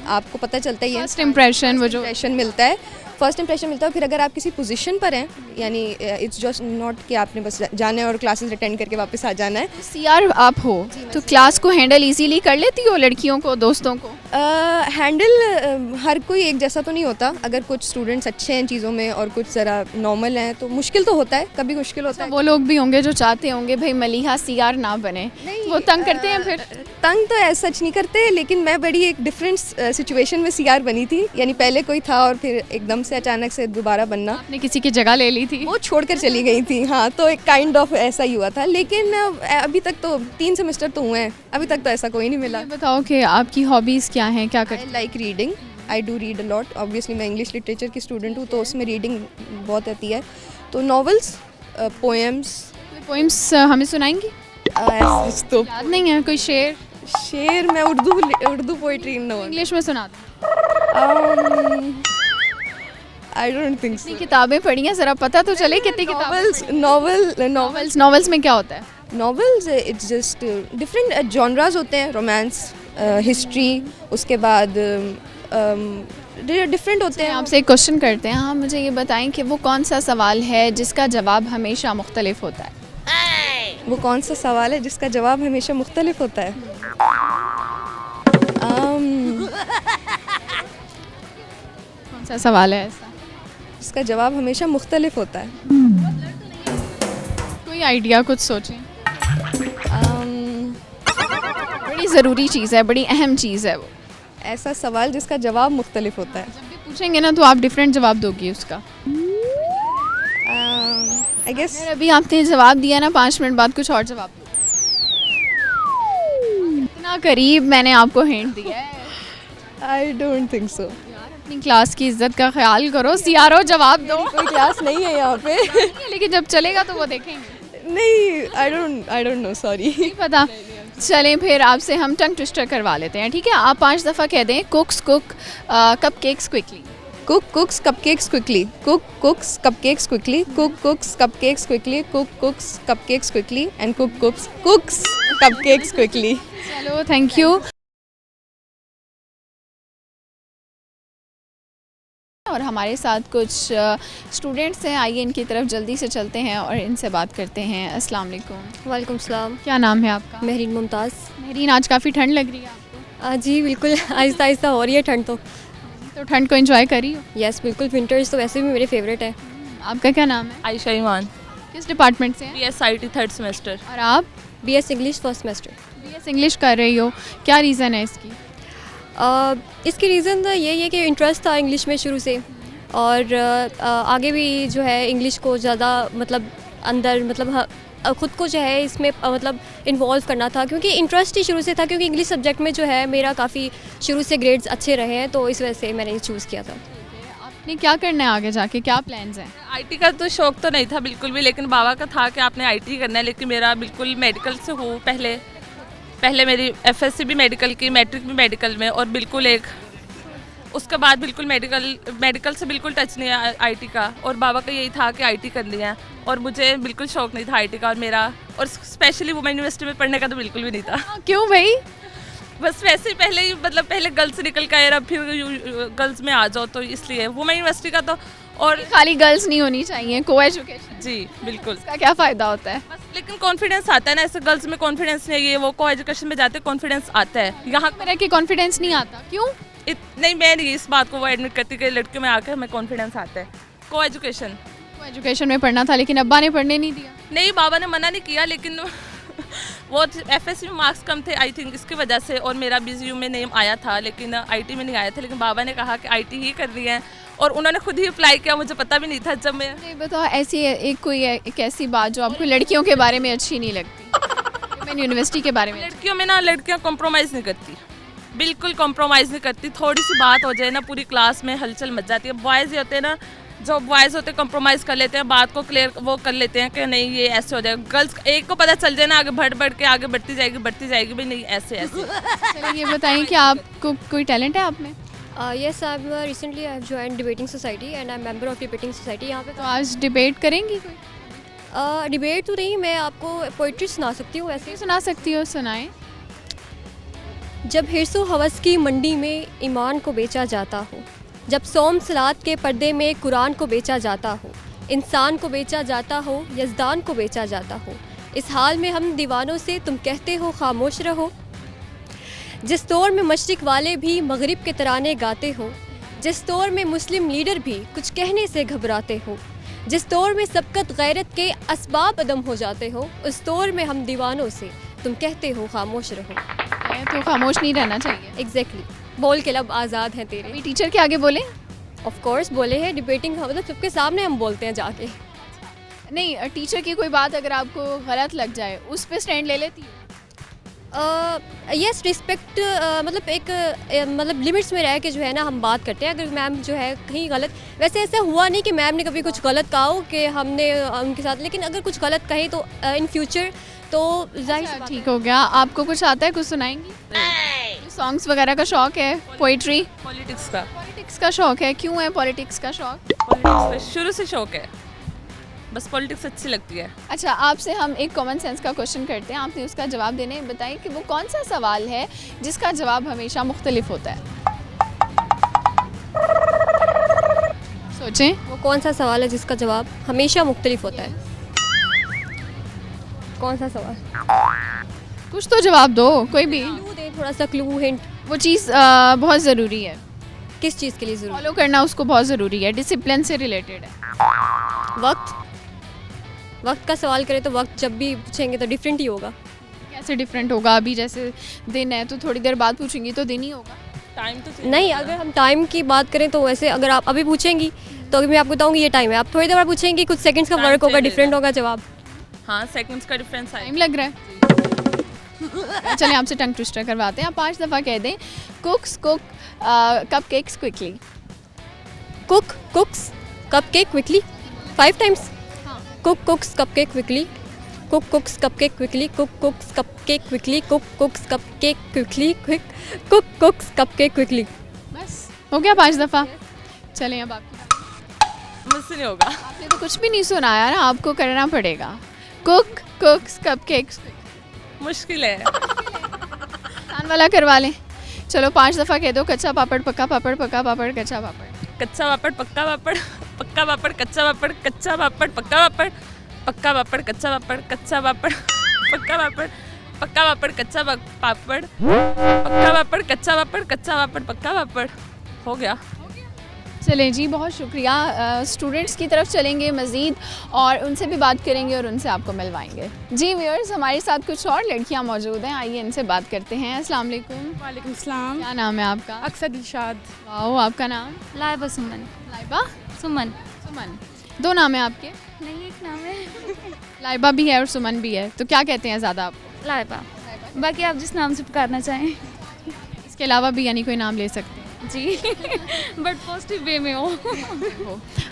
आपको पता चलता है ये फर्स्ट इम्प्रेशन, वो जो इम्प्रेशन मिलता है, फर्स्ट इंप्रेशन मिलता है। फिर अगर आप किसी पोजीशन पर हैं, यानी इट्स जस्ट नॉट कि आपने बस जाना है और क्लासेस अटेंड करके वापस आ जाना है। CR आप हो तो क्लास को हैंडल इजीली कर लेती हो, लड़कियों को, दोस्तों को? हैंडल हर कोई एक जैसा तो नहीं होता। अगर कुछ स्टूडेंट्स अच्छे हैं चीज़ों में और कुछ ज़रा नॉर्मल हैं तो मुश्किल तो होता है, कभी मुश्किल होता है। वो लोग भी होंगे जो चाहते होंगे भाई मलीहा CR ना बने, वो तंग करते हैं फिर? तंग तो ऐसा सच नहीं करते, लेकिन मैं बड़ी एक डिफरेंट सिचुएशन में CR बनी थी, यानी पहले कोई था और फिर एकदम से अचानक से दोबारा बनना। आपने किसी की जगह ले ली थी? वो छोड़कर चली गई थी, हाँ, तो एक काइंड ऑफ ऐसा ही हुआ था। लेकिन अभी तक तो 3 सेमेस्टर तो हुए हैं, अभी तक तो ऐसा कोई नहीं मिला। ये बताओ कि आपकी हॉबीज़ क्या हैं, क्या करती I like reading, I do read a lot. Obviously मैं इंग्लिश लिटरेचर की स्टूडेंट हूँ तो उसमें रीडिंग बहुत आती है, तो नॉवेल्स, पोएम्स। पोइम्स हमें सुनाएंगी? तो याद नहीं है कोई शेर? शेर मैं उर्दू पोइट्री नो, इंग्लिश में सुना दो। I don't think so. किताबें पढ़ी हैं, ज़रा पता तो चले कितनी किताबें? नॉवेल्स में क्या होता है? Novels it's just different genres होते हैं, रोमांस, हिस्ट्री, उसके बाद डिफरेंट होते हैं। आपसे एक क्वेश्चन करते हैं, हाँ मुझे ये बताएं कि वो कौन सा सवाल है जिसका जवाब हमेशा मुख्तलिफ होता है? वो कौन सा सवाल है जिसका जवाब हमेशा मुख्तलिफ होता है? कौन सा सवाल है ऐसा जिसका जवाब हमेशा मुख्तलिफ होता है? कोई आइडिया, कुछ सोचें। बड़ी ज़रूरी चीज़ है, बड़ी अहम चीज़ है वो। ऐसा सवाल जिसका जवाब मुख्तलिफ होता है। जब भी पूछेंगे ना तो आप डिफरेंट जवाब दोगी उसका। आई गेस अभी आपने जवाब दिया ना, 5 मिनट बाद कुछ और जवाब दो। इतना करीब मैंने आपको हिंट दिया है। I don't think so. अपनी क्लास की इज्जत का ख्याल करो, CRO जवाब दो। कोई क्लास नहीं है यहाँ पे। लेकिन जब चलेगा तो वो देखेंगे। नहीं, आई डोंट नो, सॉरी। नहीं पता। चलें फिर आपसे हम टंग ट्विस्टर करवा लेते हैं, ठीक है? आप 5 दफ़ा कह दें cooks cook cupcakes quickly. Cook cooks cupcakes quickly. Cook cooks cupcakes quickly. Cook cooks cupcakes quickly. Cook cooks cupcakes quickly. And cook cooks cupcakes quickly. चलो, थैंक यू। और हमारे साथ कुछ स्टूडेंट्स हैं, आइए इनकी तरफ जल्दी से चलते हैं और इनसे बात करते हैं। अस्सलाम वालेकुम। वालेकुम सलाम। क्या नाम है आपका? महरीन मुमताज़। महरीन, आज काफ़ी ठंड लग रही है आपको? जी बिल्कुल, आहिस्ता आहिस्ता हो रही है ठंड तो ठंड को एंजॉय करी हो? यस बिल्कुल, विंटर्स तो वैसे भी मेरे फेवरेट है। आपका क्या नाम है? आयशा ईमान। किस डिपार्टमेंट से हैं? BSIT third semester. और आप? BS English first semester. BS English कर रही हो, क्या रीज़न है इसकी? इसकी रीज़न तो यही है कि इंटरेस्ट था इंग्लिश में शुरू से, और आगे भी जो है इंग्लिश को ज़्यादा मतलब अंदर मतलब ख़ुद को जो है इसमें मतलब इन्वॉल्व करना था, क्योंकि इंटरेस्ट ही शुरू से था, क्योंकि इंग्लिश सब्जेक्ट में जो है मेरा काफ़ी शुरू से ग्रेड्स अच्छे रहे हैं, तो इस वजह से मैंने ये चूज़ किया था। आपने क्या करना है आगे जाके, क्या प्लान्स हैं? IT का तो शौक तो नहीं था बिल्कुल भी, लेकिन बाबा का था कि आपने IT करना है, लेकिन मेरा बिल्कुल मेडिकल से हूँ। पहले मेरी FSC भी मेडिकल की, मैट्रिक भी मेडिकल में, और बिल्कुल उसके बाद बिल्कुल मेडिकल से बिल्कुल टच नहीं है IT का, और बाबा का यही था कि IT करनी है, और मुझे बिल्कुल शौक नहीं था IT का, और स्पेशली वुमेन यूनिवर्सिटी में पढ़ने का तो बिल्कुल भी नहीं था। क्यों भाई? बस वैसे ही पहले गर्ल्स निकल के आए, अब फिर गर्ल्स में आ जाओ, तो इसलिए वुमेन यूनिवर्सिटी का तो। और खाली गर्ल्स नहीं होनी चाहिए, को एजुकेशन। जी बिल्कुल। इसका क्या फ़ायदा होता है? बस लेकिन कॉन्फिडेंस आता है ना, ऐसे गर्ल्स में कॉन्फिडेंस नहीं है, वो को एजुकेशन में जाते कॉन्फिडेंस आता है। यहाँ मेरा कि कॉन्फिडेंस नहीं आता, क्यों? नहीं, मैं नहीं इस बात को वो एडमिट करती कि लड़कियों में आकर हमें कॉन्फिडेंस आता है। को एजुकेशन में पढ़ना था, लेकिन अब्बा ने पढ़ने नहीं दिया। नहीं, बाबा ने मना नहीं किया, लेकिन वो FSC में मार्क्स कम थे आई थिंक, इसकी वजह से, और मेरा BZU में नेम आया था, लेकिन IT में नहीं आया था, लेकिन बाबा ने कहा कि IT ही करनी है, और उन्होंने खुद ही अप्लाई किया, मुझे पता भी नहीं था। जब मैं बताओ, ऐसी एक ऐसी बात जो आपको लड़कियों के बारे में अच्छी नहीं लगती, मैंने यूनिवर्सिटी के बारे में। लड़कियों में ना, लड़कियाँ कॉम्प्रोमाइज़ नहीं करती, बिल्कुल कॉम्प्रोमाइज़ नहीं करती। थोड़ी सी बात हो जाए ना, पूरी क्लास में हलचल मच जाती है। बॉयज़ ये होते हैं ना, जो बॉयज़ होते हैं कॉम्प्रोमाइज़ कर लेते हैं, बात को क्लियर वो कर लेते हैं कि नहीं ये ऐसे हो जाएगा। गर्ल्स एक को पता चल जाए ना, आगे बढ़ के आगे बढ़ती जाएगी भाई, नहीं ऐसे। चलिए ये बताइए कि आपको कोई टैलेंट है आप में? Yes, recently I have joined debating society and I'm member of debating society। यहाँ पे तो आज डिबेट करेंगी कोई? डिबेट तो नहीं, मैं आपको पोइट्री सुना सकती हूँ। ऐसे सुना सकती हो, सुनाएं। जब हिर्सो हवस की मंडी में ईमान को बेचा जाता हो, जब सोम सलात के पर्दे में कुरान को बेचा जाता हो, इंसान को बेचा जाता हो, यज़दान को बेचा जाता हो, इस हाल में हम दीवानों से तुम कहते हो खामोश रहो। जिस दौर में मशरिक़ वाले भी मगरिब के तराने गाते हो, जिस दौर में मुस्लिम लीडर भी कुछ कहने से घबराते हो, जिस दौर में सबकत गैरत के असबाब अदम हो जाते हो, उस दौर में हम दीवानों से तुम कहते हो खामोश रहो। तो खामोश नहीं रहना चाहिए। एग्जैक्टली, बोल के लब आज़ाद हैं तेरे। अभी टीचर के आगे बोले? ऑफ कोर्स बोले हैं, डिबेटिंग मतलब सबके सामने हम बोलते हैं जाके। नहीं, टीचर की कोई बात अगर आपको गलत लग जाए, उस पे स्टैंड ले लेती है? यस, रिस्पेक्ट मतलब एक मतलब लिमिट्स में रह के जो है ना हम बात करते हैं। अगर मैम जो है कहीं गलत, वैसे ऐसा हुआ नहीं कि मैम ने कभी कुछ गलत कहा हो कि हमने उनके साथ, लेकिन अगर कुछ गलत कहें तो इन फ्यूचर तो जाहिर ठीक हो गया। आपको कुछ आता है, कुछ सुनाएंगी? सॉन्ग्स वगैरह का शौक है? पोइट्री? पॉलिटिक्स का शौक है? क्यों है पॉलिटिक्स का शौक? शुरू से शौक है, बस पॉलिटिक्स अच्छी लगती है। अच्छा, आपसे हम एक कॉमन सेंस का क्वेश्चन करते हैं, आपने उसका जवाब देने बताइए कि वो कौन सा सवाल है जिसका जवाब हमेशा मुख्तलिफ होता है। सोचें, वो कौन सा सवाल है जिसका जवाब हमेशा मुख्तलिफ होता है? कौन सा सवाल? कुछ तो जवाब दो, कोई भी क्लू दे, थोड़ा सा क्लू, हिंट। वो चीज़ बहुत ज़रूरी है। किस चीज़ के लिए ज़रूरी? फॉलो करना उसको बहुत ज़रूरी है, डिसिप्लिन से रिलेटेड है। वक्त का सवाल करें तो वक्त जब भी पूछेंगे तो डिफरेंट ही होगा। कैसे डिफरेंट होगा? अभी जैसे दिन है तो थोड़ी देर बाद पूछेंगी तो दिन ही होगा। टाइम तो नहीं, अगर हम टाइम की बात करें तो वैसे अगर आप अभी पूछेंगी तो अभी मैं आपको बताऊंगी ये टाइम है, आप थोड़ी देर बाद पूछेंगी कुछ सेकंड्स का फर्क होगा, डिफरेंट होगा जवाब। हाँ, सेकंड्स का डिफरेंस टाइम लग रहा है। चलिए आपसे टंग ट्विस्टर करवाते हैं। आप 5 दफ़ा कह दें कुक्स cupcakes quickly. Cooks cupcake quickly 5 times. कुक्स cupcake quickly, cooks cupcake quickly, cooks cupcake quickly, cooks cupcake quickly, cooks cupcake quickly. बस हो गया 5 दफ़ा। चलें अब आपकी मुझसे नहीं होगा। आपने तो कुछ भी नहीं सुनाया ना, आपको करना पड़ेगा। कुक्स कपकेक्स मुश्किल है। आसान वाला करवा लें। चलो 5 दफ़ा कह दो। कच्चा पापड़, पक्का पापड़, पक्का पापड़, कच्चा पापड़। कच्चा पापड़, पक्का पापड़, पक्का पापड़, कच्चा पापड़, कच्चा पापड़, पक्का पापड़, पक्का पापड़, कच्चा पापड़, कच्चा पापड़, पक्का पापड़, पक्का पापड़, कच्चा पापड़, पक्का पापड़, कच्चा पापड़, कच्चा पापड़, पक्का पापड़। हो गया। चलें जी, बहुत शुक्रिया। स्टूडेंट्स की तरफ चलेंगे मज़ीद और उनसे भी बात करेंगे और उनसे आपको मिलवाएंगे। जी व्यूअर्स, हमारे साथ कुछ और लड़कियां मौजूद हैं, आइए इनसे बात करते हैं। अस्सलाम वालेकुम। वालेकुम सलाम। क्या नाम है आपका? अक्सर दिलशाद। वाओ, आपका नाम? लाइबा सुमन। लाइबा सुमन सुमन, दो नाम है आपके? नहीं, एक नाम है लाइबा भी है और सुमन भी है, तो क्या कहते हैं ज़्यादा आपको? लाइबा। बाकी आप जिस नाम से पुकारना चाहें। इसके अलावा भी यानी कोई नाम ले सकते हैं? जी बट पॉजिटिव वे में हो।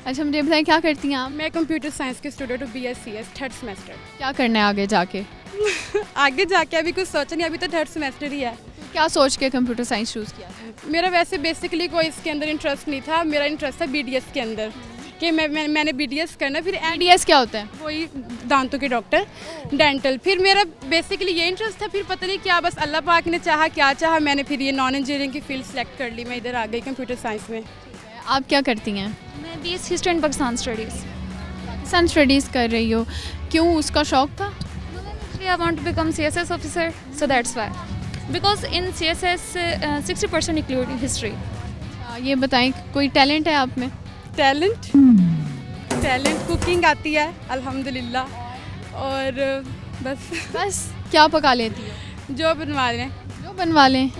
अच्छा, मुझे बताएं क्या करती हैं आप? मैं कंप्यूटर साइंस की स्टूडेंट हूँ, BScs 3rd सेमेस्टर। क्या करना है आगे जाके? आगे जाके अभी कुछ सोचा नहीं, अभी तो 3rd सेमेस्टर ही है। क्या सोच के कंप्यूटर साइंस चूज़ किया? मेरा वैसे बेसिकली कोई इसके अंदर इंटरेस्ट नहीं था, मेरा इंटरेस्ट था BDS के अंदर कि मैंने BDS करना। फिर BDS क्या होता है? वही दांतों के डॉक्टर, डेंटल। फिर मेरा बेसिकली ये इंटरेस्ट था, फिर पता नहीं क्या बस अल्लाह पाक ने चाहा, क्या चाहा, मैंने फिर ये नॉन इंजीनियरिंग की फील्ड सेलेक्ट कर ली। मैं इधर आ गई कंप्यूटर साइंस में। आप क्या करती हैं? मैं BSc history and Pakistan studies. Pakistan studies कर रही हो, क्यों, उसका शौक था? I want to become CSS officer, so that's why. Because in CSS 60% include history. ये बताएं, कोई टैलेंट है आप में? टैलेंट कुकिंग आती है अल्हम्दुलिल्लाह, और बस क्या पका लेती हो? जो बनवा लें। जो बनवा लें।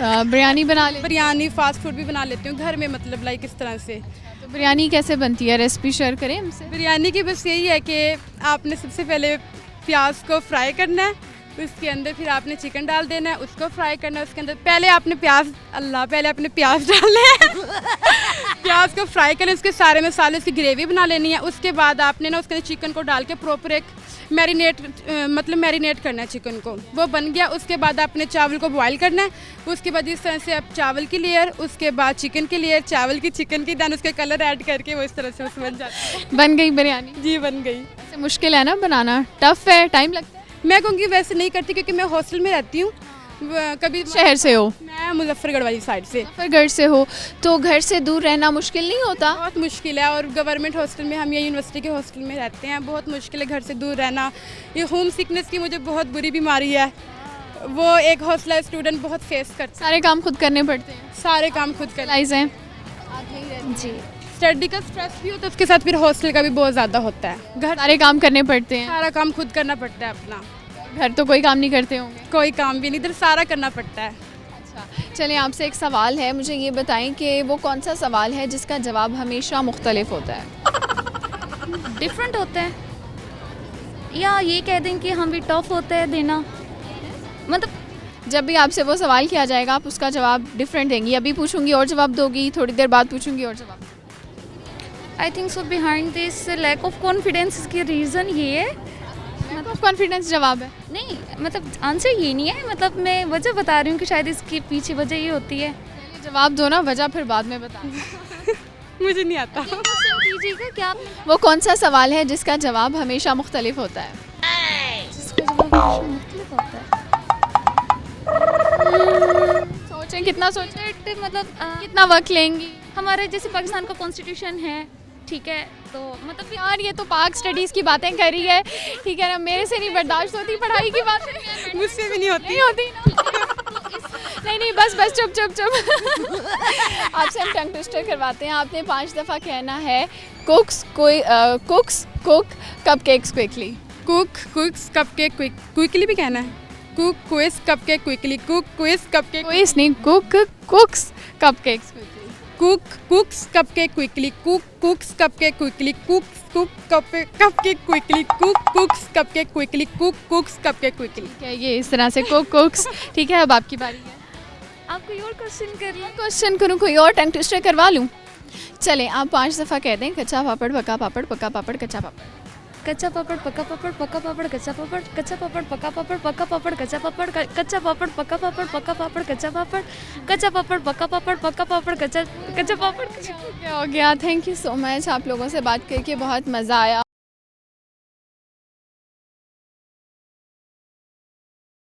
बिरयानी बना लें? बिरयानी, फास्ट फूड भी बना लेती हूँ घर में, मतलब लाइक इस तरह से। तो बिरयानी कैसे बनती है, रेसिपी शेयर करें हमसे? बिरयानी की बस यही है कि आपने सबसे पहले प्याज को फ्राई करना है, उसके अंदर फिर आपने चिकन डाल देना है, उसको फ्राई करना है। उसके अंदर पहले आपने प्याज डालने हैं प्याज को फ्राई करें, उसके सारे मसाले, उसकी ग्रेवी बना लेनी है। उसके बाद आपने ना उसके अंदर चिकन को डाल के प्रॉपर एक मैरिनेट करना है चिकन को। वो बन गया, उसके बाद आपने चावल को बॉईल करना है। उसके बाद इस तरह से आप चावल की लेयर, उसके बाद चिकन की लेयर, चावल की, चिकन की, दैन उसके कलर ऐड करके वो इस तरह से बन जाता है। बन गई बिरयानी? जी बन गई। ऐसे मुश्किल है ना बनाना, टफ है, टाइम लगता है? मैं कहूँगी वैसे नहीं करती, क्योंकि मैं हॉस्टल में रहती हूँ। कभी शहर से हो? मैं मुजफ्फरगढ़ वाली साइड से। मुजफ्फरगढ़ से हो, तो घर से दूर रहना मुश्किल नहीं होता? बहुत मुश्किल है, और गवर्नमेंट हॉस्टल में, हम ये यूनिवर्सिटी के हॉस्टल में रहते हैं, बहुत मुश्किल है घर से दूर रहना। ये होम सिकनेस की मुझे बहुत बुरी बीमारी है, वो एक हौसला स्टूडेंट बहुत फेस करता है। सारे काम खुद करने पड़ते हैं? सारे काम खुद करना हैं जी। स्टडी का स्ट्रेस भी होता है, उसके साथ फिर हॉस्टल का भी बहुत ज़्यादा होता है। घर सारे काम करने पड़ते हैं? सारा काम खुद करना पड़ता है अपना। घर तो कोई काम नहीं करते होंगे? कोई काम भी नहीं, इधर सारा करना पड़ता है। अच्छा, चलिए आपसे एक सवाल है, मुझे ये बताएं कि वो कौन सा सवाल है जिसका जवाब हमेशा मुख्तलिफ होता है? डिफरेंट होते हैं, या ये कह दें कि हम भी टफ होते हैं देना। मतलब जब भी आपसे वो सवाल किया जाएगा आप उसका जवाब डिफरेंट देंगी? अभी पूछूंगी और जवाब दोगी, थोड़ी देर बाद पूछूंगी और जवाब? I think so behind this lack of confidence की रीज़न ये है। लैक ऑफ कॉन्फिडेंस जवाब है? नहीं, मतलब आंसर ये नहीं है, मतलब मैं वजह बता रही हूँ कि शायद इसके पीछे वजह ये होती है। जवाब दो ना, वजह फिर बाद में बता। मुझे नहीं आता। कीजिएगा क्या? वो कौन सा सवाल है जिसका जवाब हमेशा मुख्तलिफ होता है? जिसका जवाब हमेशा मुख्तलिफ होता है। सोचें, कितना सोचें, मतलब कितना वक्त लेंगी? हमारे जैसे पाकिस्तान का कॉन्स्टिट्यूशन है, ठीक है, तो मतलब यार ये तो पाक स्टडीज़ की बातें कर रही है, ठीक है ना, मेरे से नहीं बर्दाश्त होती पढ़ाई की बातें। मुझसे भी नहीं होती ना। नहीं बस चुप आपसे हम टंग ट्विस्टर करवाते हैं। आपने 5 दफ़ा कहना है cooks cupcakes quickly. Cooks cupcake quickly भी कहना है। Cook quiz cupcake quickly. Cook quiz cupcake quiz नहीं, cooks cupcakes quickly. Cooks cupcake quickly. Cooks cupcake quickly. Cupcake quickly. Cooks cupcake quickly. Cooks cupcake quickly. ठीक है, ये इस तरह से कुक्स। ठीक है, अब आपकी बारी है। आप कोई और क्वेश्चन करूँ, कोई और टंग ट्विस्टर करवा लूँ? चलें, आप 5 दफ़ा कह दें कच्चा पापड़ पका पापड़, पका पापड़ कच्चा पापड़। कच्चा पापड़ पका पापड़, पका पापड़ कच्चा पापड़, कच्चा पापड़ पका पापड़, पका पापड़ कच्चा पापड़, कच्चा पापड़ पका पापड़, पका पापड़ कच्चा पापड़, कच्चा पापड़ पका पापड़, पका पापड़ कच्चा पापड़। हो गया, थैंक यू सो मच। आप लोगों से बात करके बहुत मज़ा आया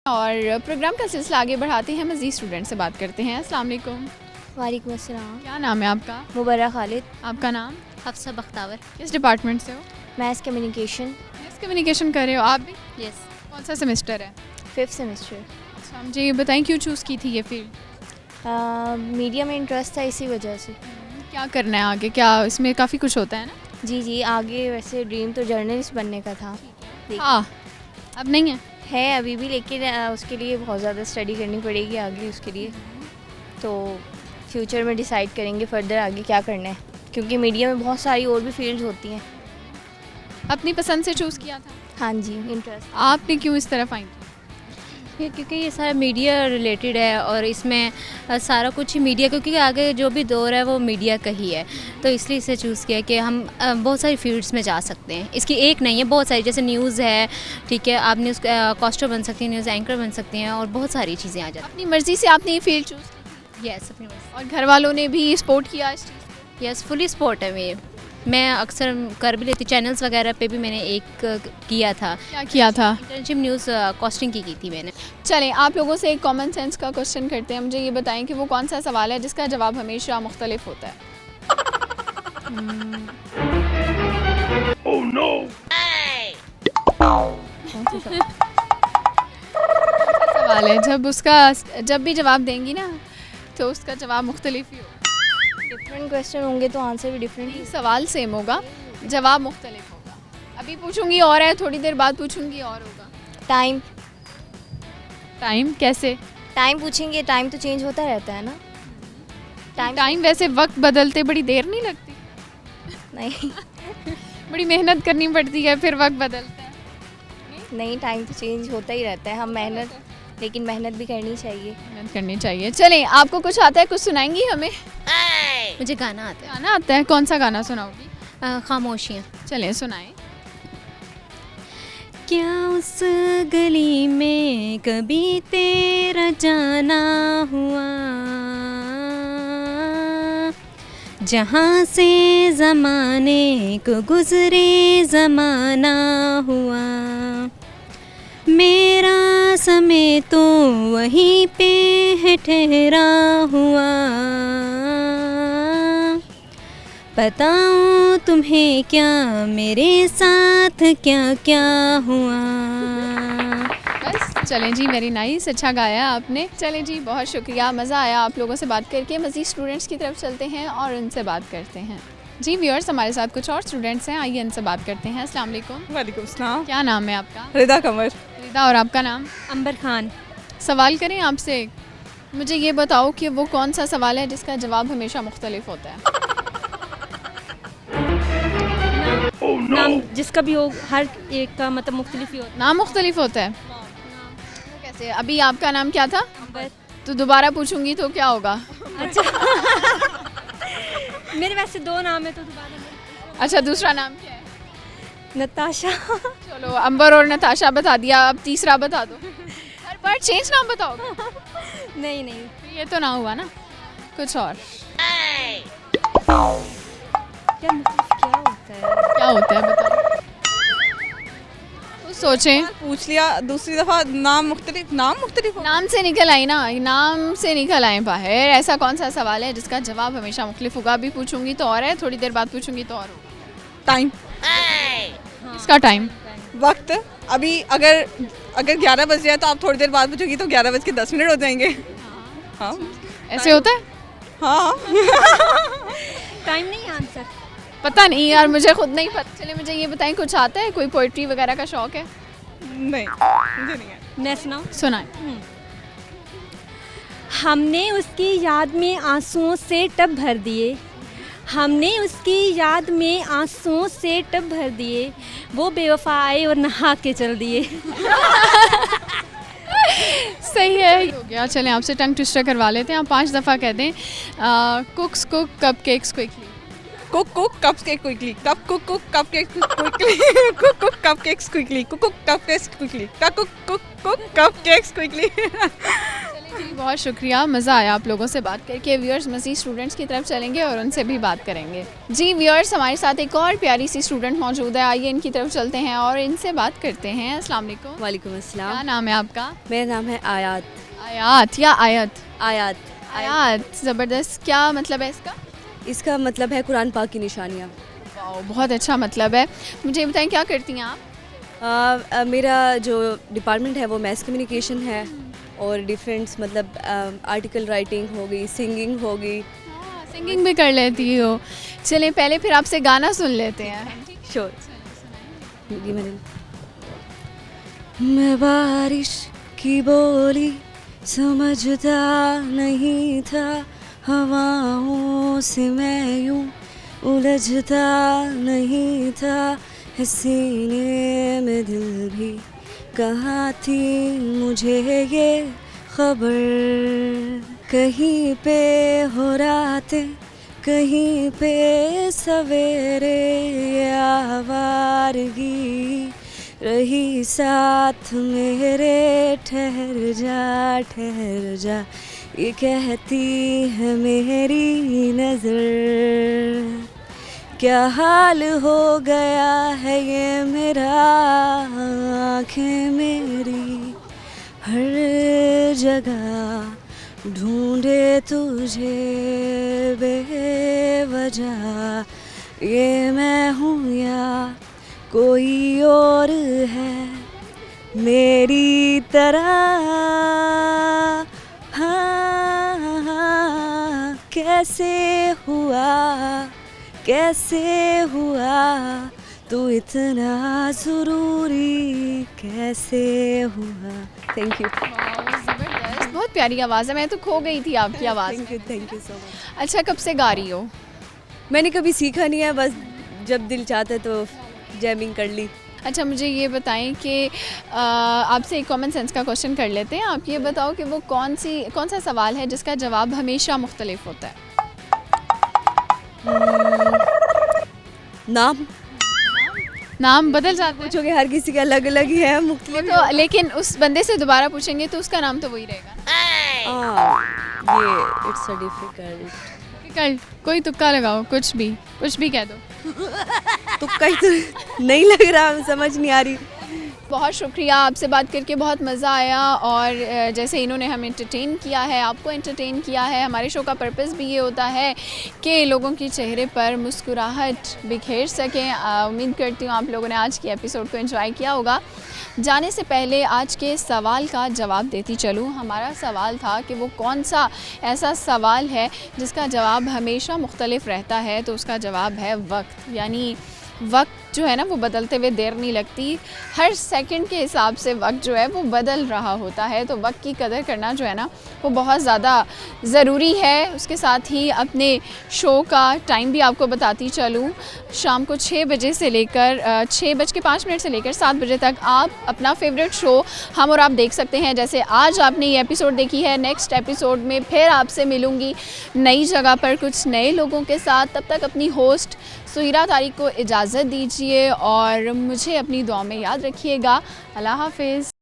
और प्रोग्राम का सिलसिला आगे बढ़ाते हैं, मज़ीद स्टूडेंट से बात करते हैं। अस्सलाम वालेकुम। वालेकुम अस्सलाम। क्या नाम है आपका? मुबर्रा खालिद। आपका नाम? हफ्सा बख्तावर। किस डिपार्टमेंट से हो? Maths communication. मैथ्स कम्युनिकेशन कर रहे हो आप भी? यस। कौन सा सेमेस्टर है? 5th semester. अच्छा, मुझे ये बताएं क्यों चूज़ की थी ये फील्ड? मीडिया में इंटरेस्ट था, इसी वजह से। क्या करना है आगे, क्या इसमें काफ़ी कुछ होता है ना? जी जी, आगे वैसे ड्रीम तो जर्नलिस्ट बनने का था। हाँ, अब नहीं है? अभी भी, लेकिन उसके लिए बहुत ज़्यादा स्टडी करनी पड़ेगी आगे उसके लिए। तो फ्यूचर में डिसाइड करेंगे फर्दर आगे क्या करना है, क्योंकि मीडिया में बहुत सारी और भी फील्ड्स होती हैं। अपनी पसंद से चूज़ किया था? हाँ जी, इंटरेस्ट। आपने क्यों इस तरफ आई? क्योंकि ये सारा मीडिया रिलेटेड है और इसमें सारा कुछ ही मीडिया, क्योंकि आगे जो भी दौर है वो मीडिया का ही है, तो इसलिए इसे चूज़ किया कि हम बहुत सारी फील्ड्स में जा सकते हैं। इसकी एक नहीं है, बहुत सारी, जैसे न्यूज़ है, ठीक है, आप न्यूज़ कॉस्टर बन सकती हैं, न्यूज़ एंकर बन सकती हैं और बहुत सारी चीज़ें आ जाती अपनी मर्ज़ी से आपने ये फील्ड चूज़ की? यस, अपनी मर्ज़ी। और घर वालों ने भी सपोर्ट किया इस चीज़? यस, फुली सपोर्ट है मेरे। मैं अक्सर कर भी लेती, चैनल्स वगैरह पे भी मैंने एक किया था। क्या किया था? इंटर्नशिप न्यूज़ कॉस्टिंग की थी मैंने। चलें, आप लोगों से एक कॉमन सेंस का क्वेश्चन करते हैं। मुझे ये बताएं कि वो कौन सा सवाल है जिसका जवाब हमेशा मुख्तलिफ होता है? Oh no! सवाल है जब भी जवाब देंगी ना तो उसका जवाब मुख्तलिफ ही होगा। डिफरेंट क्वेश्चन होंगे तो आंसर भी डिफरेंट ही। सवाल सेम होगा, जवाब मुख्तलिफ होगा। अभी पूछूंगी और है, थोड़ी देर बाद पूछूंगी और होगा। टाइम कैसे? टाइम पूछेंगे, टाइम तो चेंज होता रहता है ना। टाइम वैसे वक्त बदलते बड़ी देर नहीं लगती? नहीं बड़ी मेहनत करनी पड़ती है फिर वक्त बदलता है। नहीं, टाइम तो चेंज होता ही रहता है। हम लेकिन मेहनत भी करनी चाहिए। चलें, आपको कुछ आता है, कुछ सुनाएंगी हमें? मुझे गाना आता है। गाना आता है? कौन सा गाना सुनाओगी? खामोशियाँ। चलें, सुनाएं। क्या उस गली में कभी तेरा जाना हुआ, जहाँ से ज़माने को गुज़रे ज़माना हुआ, मेरा समय तो वहीं पे है ठहरा हुआ, बताऊं तुम्हें क्या मेरे साथ क्या क्या हुआ। बस, चलें जी, वेरी नाइस, अच्छा गाया आपने। चलें जी, बहुत शुक्रिया, मज़ा आया आप लोगों से बात करके। मज़ीद स्टूडेंट्स की तरफ चलते हैं और उनसे बात करते हैं। जी व्यूअर्स, हमारे साथ कुछ और स्टूडेंट्स हैं, आइए इनसे बात करते हैं। अस्सलाम वालेकुम। वालेकुम अस्सलाम। क्या नाम है आपका? रिदा कमर। रिदा, और आपका नाम? अंबर खान। सवाल करें आपसे, मुझे ये बताओ कि वो कौन सा सवाल है जिसका जवाब हमेशा मुख्तलिफ होता है? नाम जिसका भी हो, हर एक का मतलब मुख्तलिफ ही होता है। नाम मुख्तलिफ होता है? कैसे? अभी आपका नाम क्या था? अंबर। तो दोबारा पूछूंगी तो क्या होगा? अच्छा मेरे वैसे दो नाम है तो दोबारा। अच्छा, दूसरा नाम क्या है? नताशा। चलो, अंबर और नताशा बता दिया, अब तीसरा बता दो। हर बार चेंज नाम बताओगे? नहीं ये तो ना हुआ ना, कुछ और। क्या होता है बताओ। तो सोचें। पूछ लिया, दूसरी दफ़ा नाम मुख्तलिफ नाम से निकल आई ना, नाम से निकल आए बाहर। ऐसा कौन सा सवाल है जिसका जवाब हमेशा मुख्तलिफ होगा? अभी पूछूंगी तो और है, थोड़ी देर बाद पूछूंगी तो और होगा। टाइम। इसका टाइम, वक्त। अभी अगर 11 बज जाए तो आप थोड़ी देर बाद पूछोगी तो 11:10 हो जाएंगे। हाँ, ऐसे होता है? हाँ। टाइम नहीं, आंसर पता नहीं यार, मुझे खुद नहीं पता। चलिए, मुझे ये बताएं, कुछ आता है? कोई पोइट्री वगैरह का शौक है? नहीं, मुझे नहीं है। मैं सुनाऊं? सुनाएं। हमने उसकी याद में आंसुओं से टब भर दिए, हमने उसकी याद में आंसुओं से टब भर दिए, वो बेवफा आए और नहा के चल दिए। सही है, हो गया। चलें, आपसे टंग ट्विस्टर करवा लेते हैं। आप 5 दफ़ा कह दें, cooks cook cupcakes quickly. Cook cupcake quickly. Cup cook cupcake quickly. Cook cupcakes quickly. Cook cupcakes quickly. Cook cupcakes quickly. जी, बहुत शुक्रिया, मज़ा आया आप लोगों से बात करके। व्यूअर्स, मज़ीद स्टूडेंट्स की तरफ चलेंगे और उनसे भी बात करेंगे। जी व्यूअर्स, हमारे साथ एक और प्यारी सी स्टूडेंट मौजूद है, आइए इनकी तरफ चलते हैं और इनसे बात करते हैं। अस्सलाम वालेकुम। वालेकुम अस्सलाम। क्या नाम है आपका? मेरा नाम है आयात। आयात या आयत? आयात। ज़बरदस्त। क्या मतलब है इसका? इसका मतलब है कुरान पाक की निशानियाँ। वाह, बहुत अच्छा मतलब है। मुझे बताएं, क्या करती हैं आप? मेरा जो डिपार्टमेंट है वो मैस कम्युनिकेशन है और डिफरेंट मतलब आर्टिकल राइटिंग हो गई, सिंगिंग हो गई। सिंगिंग भी कर लेती हो। चलें पहले फिर आपसे गाना सुन लेते हैं। श्योर। मैं बारिश की बोली समझता नहीं था, हवाओं से मैं यूं उलझता नहीं था, सीने में दिल भी कहाँ थी मुझे ये खबर, कहीं पे हो रातें कहीं पे सवेरे, आवारगी रही साथ मेरे, ठहर जा ये कहती है मेरी नज़र, क्या हाल हो गया है ये मेरा, आँखें मेरी हर जगह ढूंढे तुझे बेवजह, ये मैं हूँ या कोई और है मेरी तरह, हाँ, कैसे हुआ तू इतना ज़रूरी, कैसे हुआ। Thank you. ज़बरदस्त, बहुत प्यारी आवाज़ है, मैं तो खो गई थी आपकी आवाज़। Thank you so much. अच्छा, कब से गा रही हो? मैंने कभी सीखा नहीं है, बस जब दिल चाहता है तो जैमिंग कर ली। अच्छा, मुझे ये बताएं कि आपसे एक कॉमन सेंस का क्वेश्चन कर लेते हैं। आप ये बताओ कि वो कौन सा सवाल है जिसका जवाब हमेशा मुख्तलिफ होता है? नाम बदल जाते हैं? पूछोगे हर किसी का अलग अलग ही है, मुख्तलिफ तो, लेकिन उस बंदे से दोबारा पूछेंगे तो उसका नाम तो वही रहेगा। ये इट्स अ डिफिकल्ट। कोई तुक्का लगाओ, कुछ भी कह दो। तुक्का ही तो नहीं लग रहा, समझ नहीं आ रही। बहुत शुक्रिया, आपसे बात करके बहुत मज़ा आया, और जैसे इन्होंने हमें एंटरटेन किया है, आपको एंटरटेन किया है। हमारे शो का पर्पस भी ये होता है कि लोगों के चेहरे पर मुस्कुराहट बिखेर सकें। उम्मीद करती हूँ आप लोगों ने आज की एपिसोड को एंजॉय किया होगा। जाने से पहले आज के सवाल का जवाब देती चलूँ। हमारा सवाल था कि वो कौन सा ऐसा सवाल है जिसका जवाब हमेशा मुख्तलिफ रहता है, तो उसका जवाब है वक्त। यानी वक्त जो है ना वो बदलते हुए देर नहीं लगती, हर सेकंड के हिसाब से वक्त जो है वो बदल रहा होता है, तो वक्त की कदर करना जो है ना वो बहुत ज़्यादा ज़रूरी है। उसके साथ ही अपने शो का टाइम भी आपको बताती चलूँ, शाम को 6 बजे से लेकर 6:05 से लेकर 7 बजे तक आप अपना फेवरेट शो हम और आप देख सकते हैं। जैसे आज आपने ये एपिसोड देखी है, नेक्स्ट एपिसोड में फिर आपसे मिलूँगी नई जगह पर कुछ नए लोगों के साथ। तब तक अपनी होस्ट सुहिरा तारिक को इजाज़त दीजिए और मुझे अपनी दुआ में याद रखिएगा। अल्लाह हाफ़िज़।